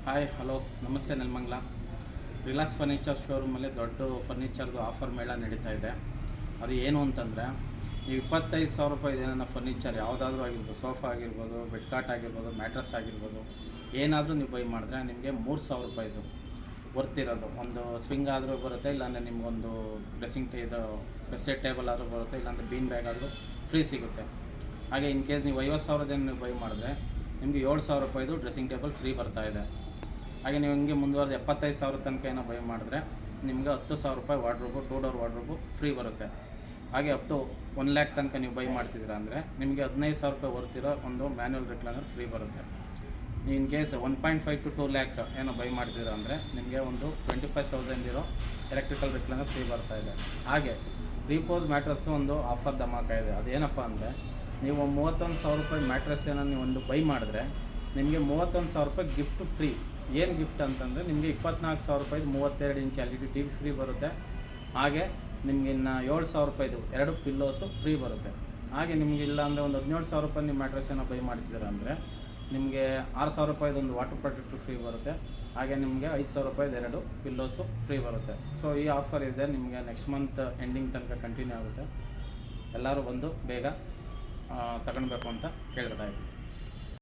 Hi hello ನಮಸ್ತೆ Nelamangala. Relax furniture ಶೋರೂಮಲ್ಲಿ ದೊಡ್ಡ ಫರ್ನಿಚರ್ದು offer ಮೇಳ ನಡೀತಾ ಇದೆ. ಅದು ಏನು ಅಂತಂದರೆ, ನೀವು 25,000 ರೂಪಾಯಿ ಏನಾರ ಫರ್ನಿಚರ್ ಯಾವುದಾದ್ರೂ ಆಗಿರ್ಬೋದು, ಸೋಫಾ ಆಗಿರ್ಬೋದು, ಬೆಡ್ ಕಾಟ್ ಆಗಿರ್ಬೋದು, ಮ್ಯಾಟ್ರಸ್ ಆಗಿರ್ಬೋದು, ಏನಾದರೂ ನೀವು ಬೈ ಮಾಡಿದ್ರೆ ನಿಮಗೆ 3,000 ರೂಪಾಯಿದು ವರ್ತಿರೋದು ಒಂದು ಸ್ವಿಂಗ್ ಆದರೂ ಬರುತ್ತೆ, ಇಲ್ಲಾಂದರೆ ನಿಮಗೊಂದು ಇದು ಬೆಸ್ಸೆಟ್ ಟೇಬಲ್ ಆದರೂ ಬರುತ್ತೆ, ಇಲ್ಲಾಂದರೆ ಬೀನ್ ಬ್ಯಾಗ್ ಆದರೂ ಫ್ರೀ ಸಿಗುತ್ತೆ. ಹಾಗೆ ಇನ್ ಕೇಸ್ ನೀವು 50,000 ನೀವು ಬೈ ಮಾಡಿದ್ರೆ ನಿಮಗೆ 7,000 ರೂಪಾಯಿದು ಡ್ರೆಸ್ಸಿಂಗ್ ಟೇಬಲ್ ಫ್ರೀ ಬರ್ತಾಯಿದೆ. ಹಾಗೆ ನೀವು ಹಿಂಗೆ ಮುಂದುವರೆದು 75,000 ತನಕ ಏನೋ ಬೈ ಮಾಡಿದ್ರೆ ನಿಮಗೆ 10,000 ರೂಪಾಯಿ ವಾರ್ಡ್ರೋಬು, 2 ಡೋರ್ ವಾರ್ಡ್ರೋಬು ಫ್ರೀ ಬರುತ್ತೆ. ಹಾಗೆ ಅಪ್ ಟು 1,00,000 ತನಕ ನೀವು ಬೈ ಮಾಡ್ತಿದ್ದೀರಾ ಅಂದರೆ ನಿಮಗೆ 15,000 ರೂಪಾಯಿ ವರ್ತಿರೋ ಒಂದು ಮ್ಯಾನ್ಯಲ್ ರಿಕ್ಲೈನರ್ ಫ್ರೀ ಬರುತ್ತೆ. ನೀವು ಇನ್ ಕೇಸ್ 1.5 to 2 lakh ಏನೋ ಬೈ ಮಾಡ್ತಿದ್ದೀರಾ ಅಂದರೆ ನಿಮಗೆ ಒಂದು 25,000 ಇರೋ ಎಲೆಕ್ಟ್ರಿಕಲ್ ರಿಕ್ಲೈನರ್ ಫ್ರೀ ಬರ್ತಾಯಿದೆ. ಹಾಗೆ ರೀಪೋಸ್ ಮ್ಯಾಟ್ರಸ್ದು ಒಂದು ಆಫರ್ ಧಮಾಕ ಇದೆ. ಅದೇನಪ್ಪ ಅಂದರೆ, ನೀವು 31,000 ರೂಪಾಯಿ ಮ್ಯಾಟ್ರಸ್ ಏನೋ ನೀವು ಒಂದು ಬೈ ಮಾಡಿದ್ರೆ ನಿಮಗೆ 31,000 ರೂಪಾಯಿ ಗಿಫ್ಟ್ ಫ್ರೀ. ಏನು ಗಿಫ್ಟ್ ಅಂತಂದರೆ, ನಿಮಗೆ 24,000 ರೂಪಾಯಿದು 32 ಇಂಚ್ LED TV ಫ್ರೀ ಬರುತ್ತೆ. ಹಾಗೆ ನಿಮಗೆ ಇನ್ನು 7,000 ರೂಪಾಯಿದು 2 ಪಿಲ್ಲೋಸು ಫ್ರೀ ಬರುತ್ತೆ. ಹಾಗೆ ನಿಮಗೆ ಇಲ್ಲ ಅಂದರೆ ಒಂದು 17,000 ರೂಪಾಯಿ ನೀವು ಮ್ಯಾಟ್ರಸ್ ಏನೋ ಬೈ ಮಾಡ್ತಿದ್ದೀರ ಅಂದರೆ ನಿಮಗೆ 6,000 ರೂಪಾಯಿದು ಒಂದು ವಾಟರ್ ಪ್ರೊಟೆಕ್ಟರ್ ಫ್ರೀ ಬರುತ್ತೆ. ಹಾಗೆ ನಿಮಗೆ 5,000 ರೂಪಾಯಿದು 2 ಪಿಲ್ಲೋಸು ಫ್ರೀ ಬರುತ್ತೆ. ಸೊ ಈ ಆಫರ್ ಇದೆ, ನಿಮಗೆ ನೆಕ್ಸ್ಟ್ ಮಂತ್ ಎಂಡಿಂಗ್ ತನಕ ಕಂಟಿನ್ಯೂ ಆಗುತ್ತೆ. ಎಲ್ಲರೂ ಬಂದು ಬೇಗ ತಗೊಳ್ಬೇಕು ಅಂತ ಕೇಳ್ಕೊತಾ ಇದ್ದೀನಿ.